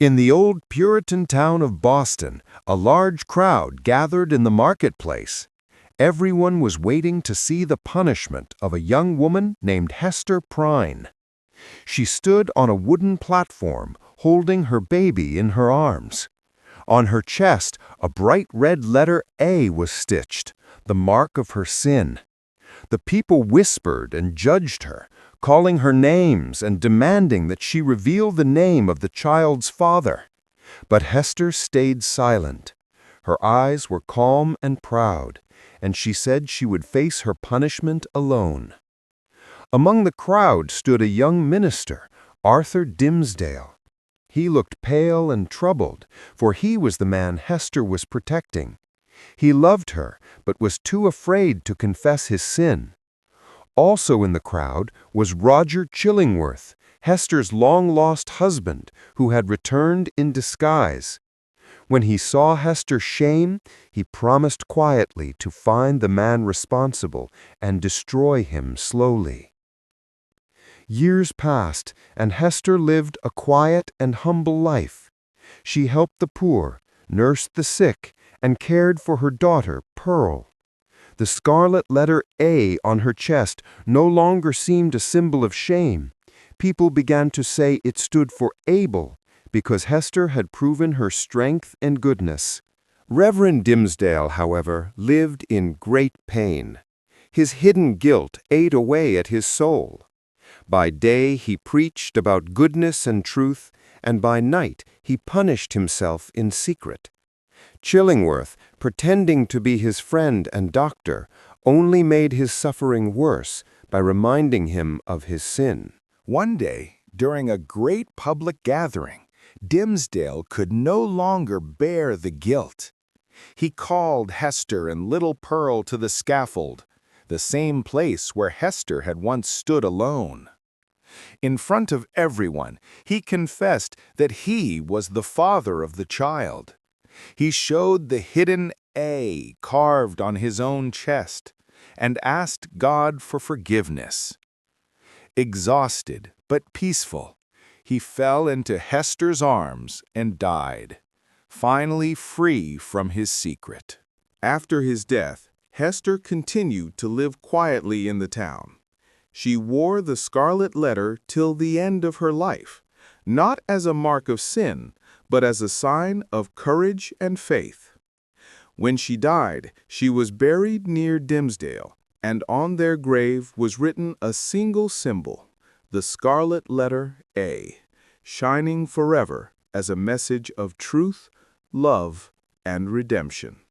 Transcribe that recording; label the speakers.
Speaker 1: In the old Puritan town of Boston, a large crowd gathered in the marketplace. Everyone was waiting to see the punishment of a young woman named Hester Prynne. She stood on a wooden platform, holding her baby in her arms. On her chest, a bright red letter A was stitched, the mark of her sin. The people whispered and judged her, calling her names and demanding that she reveal the name of the child's father. But Hester stayed silent. Her eyes were calm and proud, and she said she would face her punishment alone. Among the crowd stood a young minister, Arthur Dimmesdale. He looked pale and troubled, for he was the man Hester was protecting. He loved her, but was too afraid to confess his sin. Also in the crowd was Roger Chillingworth, Hester's long-lost husband, who had returned in disguise. When he saw Hester's shame, he promised quietly to find the man responsible and destroy him slowly. Years passed, and Hester lived a quiet and humble life. She helped the poor, nursed the sick, and cared for her daughter, Pearl. The scarlet letter A on her chest no longer seemed a symbol of shame. People began to say it stood for Abel, because Hester had proven her strength and goodness. Reverend Dimmesdale, however, lived in great pain. His hidden guilt ate away at his soul. By day he preached about goodness and truth, and by night he punished himself in secret. Chillingworth, pretending to be his friend and doctor, only made his suffering worse by reminding him of his sin.
Speaker 2: One day, during a great public gathering, Dimmesdale could no longer bear the guilt. He called Hester and little Pearl to the scaffold, the same place where Hester had once stood alone. In front of everyone, he confessed that he was the father of the child. He showed the hidden A carved on his own chest and asked God for forgiveness. Exhausted but peaceful, he fell into Hester's arms and died, finally free from his secret. After his death, Hester continued to live quietly in the town. She wore the scarlet letter till the end of her life, not as a mark of sin, but as a sign of courage and faith. When she died, she was buried near Dimmesdale, and on their grave was written a single symbol, the scarlet letter A, shining forever as a message of truth, love, and redemption.